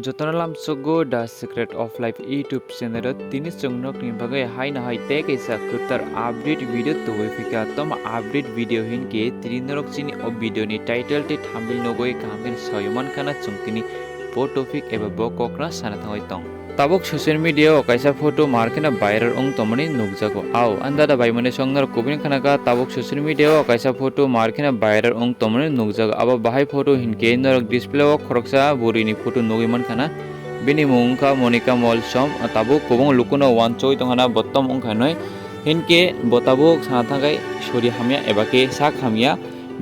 Jotonalam Sogo The Secret of Life YouTube channel tini songnok ni bagai hai na hai te kaisa kutar update video to fika tom update video hin ke trinorok chini o video ni title te thambil nogoi kamen soyman kana chungkini po topic eba bo kokna sana thoi tong tabuk social media o kaisa photo markena viral ong tomani nugjago au andada baimone songnar kobin khana ka tabuk social media o kaisa photo markena viral ong tomani nugjago aba bahai photo hinke norok display o khoroksa borini photo nogiman khana bini mungka monica mall som tabuk kobong lukuno wan choi tongana bottom ong khanoi hinke botabuk sana thagai sori hamya eba ke sak hamya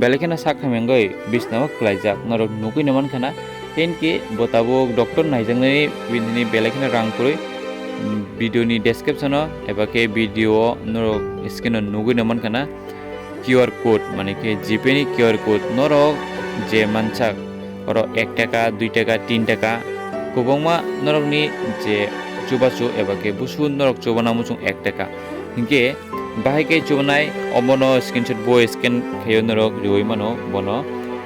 belekena sak hamyangai bisnawa klaijak norok nugui naman khana hinke botabuk doctor naijangnai bini belekena rang puroi video ni description eba ke video norok screen nugui naman khana QR code mane ke GPay ni QR code norok je manchak oro 1 টাকা 2 টাকা 3 টাকা kobongma norok ni je chubachu eba ke busu norok chobana musung 1 টাকা hinke bahai ke chobnai omono screenshot bo scan khayo norok rioi mano bono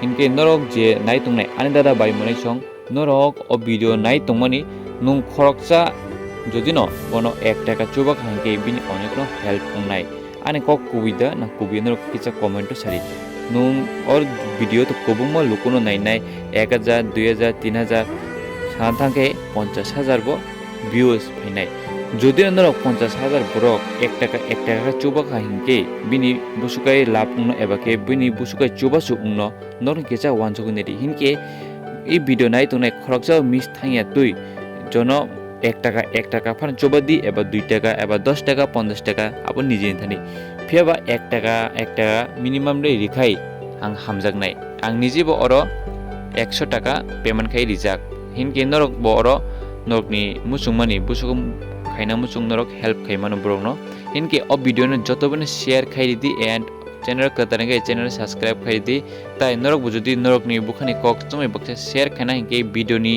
hinke norok je nai tungnai ani dada bai monai song norok o video nai tungmani nung khoroksa যদি no bono 1 টাকা chuba khanke bini onekno help ungnai ani kok kubida na kubino kicha comment sari nung or video to kobungma lukono nainai 1000 2000 3000 সাধারণকে 50,000 bo views ফাইনাই যদি নরক 50,000 borok 1 টাকা চুবা খাহিনকে বিনি বুসুকাই লাভ উন্ন এবাকে বিনি বুসুকাই চুবাসু উন্ন নরন কেচা ওয়ানসুগুনেরি হিনকে এই video নাই তো নাই খরকজাও মিস থাইয়া তুই জন 1 টাকা ফান চুবা দি এবা 2 টাকা এবা 10 টাকা 50 টাকা আপন নিজে থানি ফিয়াবা 1 টাকা মিনিমাম রে রিখাই আং হামজাগনাই আং নিজেবো অর 100 টাকা পেমেন্ট খাই রিজাক hinke norok boro norokni musungmani busugum khaina musung norok help khaimano borokno hinke o video no jotobone share khairi di and channel katarenge channel subscribe khairi di tai norok bujudi norokni bukhani kok chumai bakse share khaina hinke video ni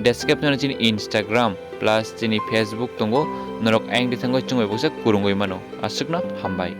description chini Instagram plus chini Facebook tongo norok aing di thango chumai bakse kurungoi mano asukna hambai